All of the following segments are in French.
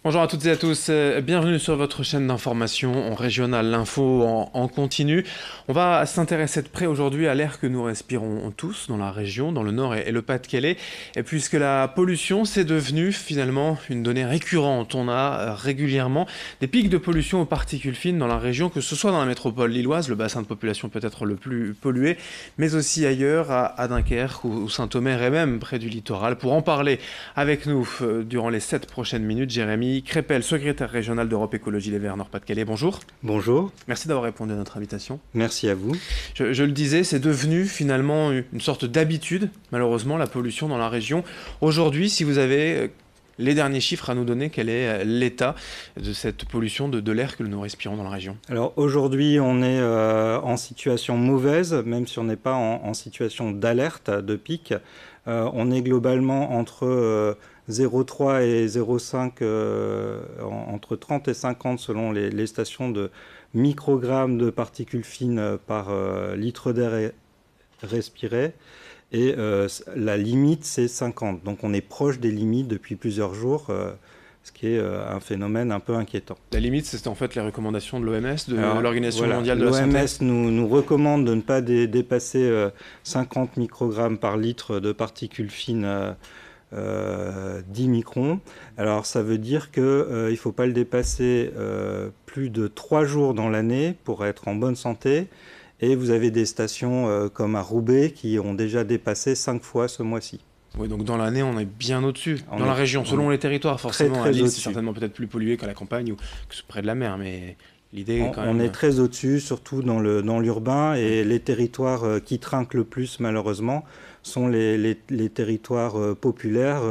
Bonjour à toutes et à tous, bienvenue sur votre chaîne d'information régionale, l'info en continu. On va s'intéresser de près aujourd'hui à l'air que nous respirons tous dans la région, dans le Nord et le Pas-de-Calais, et puisque la pollution c'est devenu finalement une donnée récurrente. On a régulièrement des pics de pollution aux particules fines dans la région, que ce soit dans la métropole lilloise, le bassin de population peut-être le plus pollué, mais aussi ailleurs à Dunkerque ou Saint-Omer et même près du littoral. Pour en parler avec nous durant les 7 prochaines minutes, Jérémy Crépel, secrétaire régional d'Europe Écologie Les Verts Nord-Pas-de-Calais. Bonjour. Bonjour. Merci d'avoir répondu à notre invitation. Merci à vous. Je le disais, c'est devenu finalement une sorte d'habitude, malheureusement, la pollution dans la région. Aujourd'hui, si vous avez les derniers chiffres à nous donner, quel est l'état de cette pollution de l'air que nous respirons dans la région? Alors aujourd'hui, on est en situation mauvaise, même si on n'est pas en situation d'alerte, de pic. On est globalement entre 0,3 et 0,5, entre 30 et 50 selon les stations de microgrammes de particules fines par litre d'air respiré. Et la limite, c'est 50. Donc on est proche des limites depuis plusieurs jours, ce qui est un phénomène un peu inquiétant. La limite, c'est en fait les recommandations de l'OMS, de l'Organisation mondiale de la santé. L'OMS nous recommande de ne pas dépasser 50 microgrammes par litre de particules fines 10 microns. Alors ça veut dire qu'il ne faut pas le dépasser plus de 3 jours dans l'année pour être en bonne santé. Et vous avez des stations comme à Roubaix qui ont déjà dépassé 5 fois ce mois-ci. Oui, donc dans l'année, on est bien au-dessus. Dans la région, selon les territoires, forcément. Très Lille, c'est certainement peut-être plus pollué qu'à la campagne ou que près de la mer, mais l'idée est quand même... On est très au-dessus, surtout dans l'urbain, et les territoires qui trinquent le plus, malheureusement, sont les territoires populaires,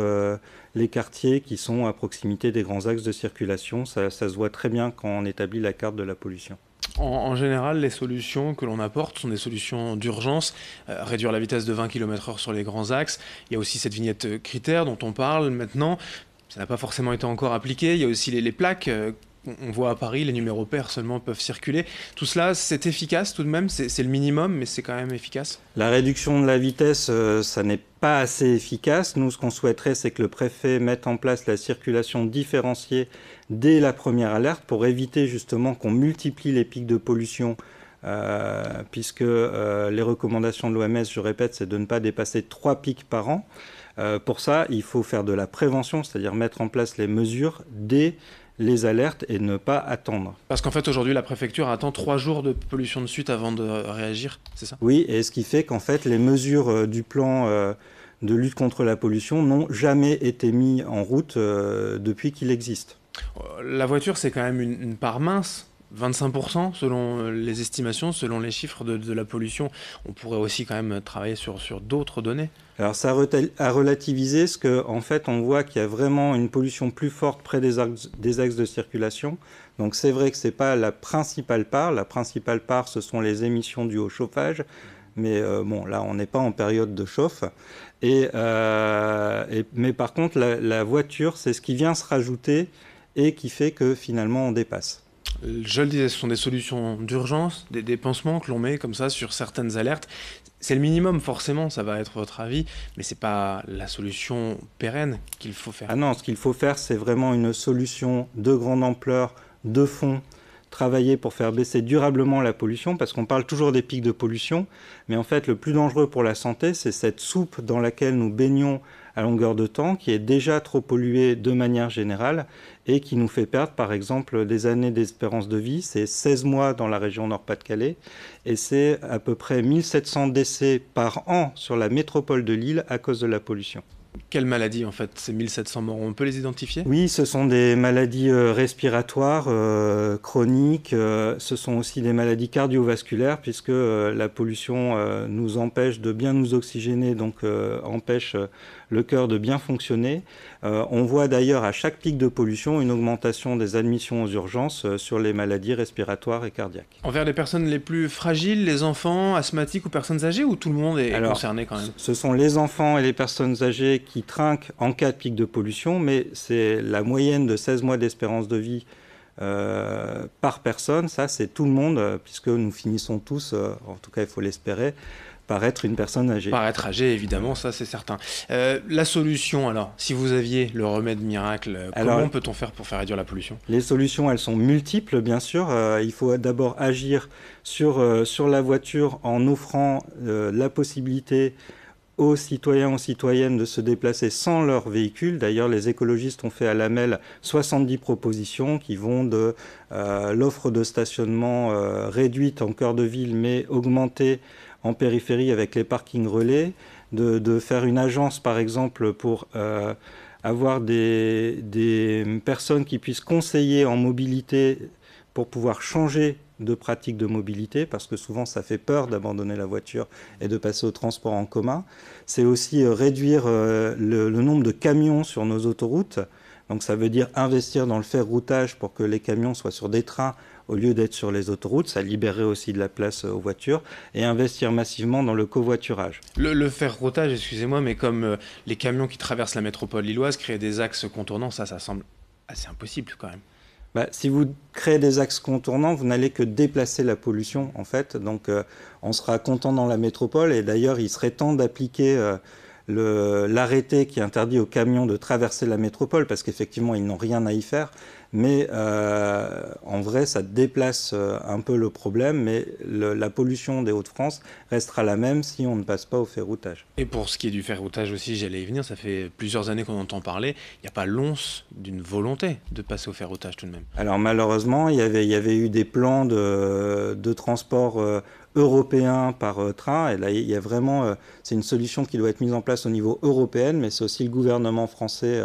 les quartiers qui sont à proximité des grands axes de circulation. Ça se voit très bien quand on établit la carte de la pollution. En général, les solutions que l'on apporte sont des solutions d'urgence. Réduire la vitesse de 20 km/h sur les grands axes. Il y a aussi cette vignette critère dont on parle maintenant. Ça n'a pas forcément été encore appliqué. Il y a aussi les plaques. On voit à Paris, les numéros pairs seulement peuvent circuler. Tout cela, c'est efficace tout de même. C'est le minimum, mais c'est quand même efficace. La réduction de la vitesse, ça n'est pas assez efficace. Nous, ce qu'on souhaiterait, c'est que le préfet mette en place la circulation différenciée dès la première alerte pour éviter justement qu'on multiplie les pics de pollution, puisque les recommandations de l'OMS, je répète, c'est de ne pas dépasser 3 pics par an. Pour ça, il faut faire de la prévention, c'est-à-dire mettre en place les mesures dès les alertes et ne pas attendre. Parce qu'en fait, aujourd'hui, la préfecture attend 3 jours de pollution de suite avant de réagir, c'est ça? Oui, et ce qui fait qu'en fait, les mesures du plan de lutte contre la pollution n'ont jamais été mises en route depuis qu'il existe. La voiture, c'est quand même une part mince. 25% selon les estimations, selon les chiffres de la pollution. On pourrait aussi quand même travailler sur d'autres données. Alors ça a relativisé ce qu'en fait on voit qu'il y a vraiment une pollution plus forte près des axes de circulation. Donc c'est vrai que ce n'est pas la principale part. La principale part, ce sont les émissions dues au chauffage. Mais bon, là on n'est pas en période de chauffe. Mais par contre la voiture, c'est ce qui vient se rajouter et qui fait que finalement on dépasse. Je le disais, ce sont des solutions d'urgence, des pansements que l'on met comme ça sur certaines alertes. C'est le minimum, forcément, ça va être votre avis, mais ce n'est pas la solution pérenne qu'il faut faire. Ah non, ce qu'il faut faire, c'est vraiment une solution de grande ampleur, de fond, travailler pour faire baisser durablement la pollution, parce qu'on parle toujours des pics de pollution, mais en fait, le plus dangereux pour la santé, c'est cette soupe dans laquelle nous baignons à longueur de temps, qui est déjà trop polluée de manière générale et qui nous fait perdre, par exemple, des années d'espérance de vie. C'est 16 mois dans la région Nord-Pas-de-Calais et c'est à peu près 1700 décès par an sur la métropole de Lille à cause de la pollution. Quelles maladies, en fait, ces 1700 morts, on peut les identifier? Oui, ce sont des maladies respiratoires chroniques, ce sont aussi des maladies cardiovasculaires, puisque la pollution nous empêche de bien nous oxygéner, donc empêche le cœur de bien fonctionner. On voit d'ailleurs à chaque pic de pollution une augmentation des admissions aux urgences sur les maladies respiratoires et cardiaques. Envers les personnes les plus fragiles, les enfants, asthmatiques ou personnes âgées, ou tout le monde est concerné quand même? Ce sont les enfants et les personnes âgées qui trinquent en cas de pic de pollution, mais c'est la moyenne de 16 mois d'espérance de vie par personne. Ça, c'est tout le monde, puisque nous finissons tous, en tout cas il faut l'espérer, par être une personne âgée. Par être âgé, évidemment, ça c'est certain. La solution, alors, si vous aviez le remède miracle, comment peut-on faire pour faire réduire la pollution? Les solutions, elles sont multiples, bien sûr. Il faut d'abord agir sur la voiture en offrant la possibilité aux citoyens, aux citoyennes de se déplacer sans leur véhicule. D'ailleurs, les écologistes ont fait à l'AMEL 70 propositions qui vont de l'offre de stationnement réduite en cœur de ville, mais augmentée en périphérie avec les parkings relais, de faire une agence, par exemple, pour avoir des personnes qui puissent conseiller en mobilité pour pouvoir changer de pratique de mobilité, parce que souvent ça fait peur d'abandonner la voiture et de passer au transport en commun. C'est aussi réduire le nombre de camions sur nos autoroutes. Donc ça veut dire investir dans le ferroutage pour que les camions soient sur des trains au lieu d'être sur les autoroutes. Ça libérerait aussi de la place aux voitures, et investir massivement dans le covoiturage. Le ferroutage, excusez-moi, mais comme les camions qui traversent la métropole lilloise, créer des axes contournants, ça semble assez impossible quand même. Si vous créez des axes contournants, vous n'allez que déplacer la pollution, en fait. Donc, on sera content dans la métropole. Et d'ailleurs, il serait temps d'appliquer l'arrêté qui interdit aux camions de traverser la métropole, parce qu'effectivement, ils n'ont rien à y faire. Mais en vrai, ça déplace un peu le problème, mais la pollution des Hauts-de-France restera la même si on ne passe pas au ferroutage. Et pour ce qui est du ferroutage aussi, j'allais y venir, ça fait plusieurs années qu'on entend parler. Il n'y a pas l'once d'une volonté de passer au ferroutage tout de même. Alors malheureusement, il y avait eu des plans de transport européen par train, et là il y a vraiment, c'est une solution qui doit être mise en place au niveau européen, mais c'est aussi le gouvernement français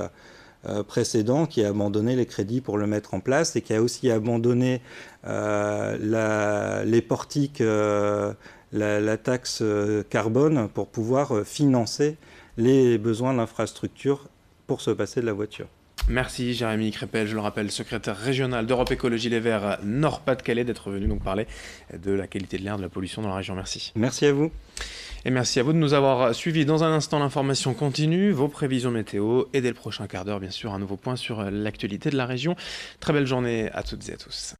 précédent qui a abandonné les crédits pour le mettre en place, et qui a aussi abandonné les portiques, la taxe carbone, pour pouvoir financer les besoins d'infrastructures pour se passer de la voiture. Merci Jérémy Crépel, je le rappelle, secrétaire régional d'Europe Écologie Les Verts Nord-Pas-de-Calais, d'être venu donc parler de la qualité de l'air, de la pollution dans la région. Merci. Merci à vous. Et merci à vous de nous avoir suivis. Dans un instant, l'information continue, vos prévisions météo, et dès le prochain quart d'heure, bien sûr, un nouveau point sur l'actualité de la région. Très belle journée à toutes et à tous.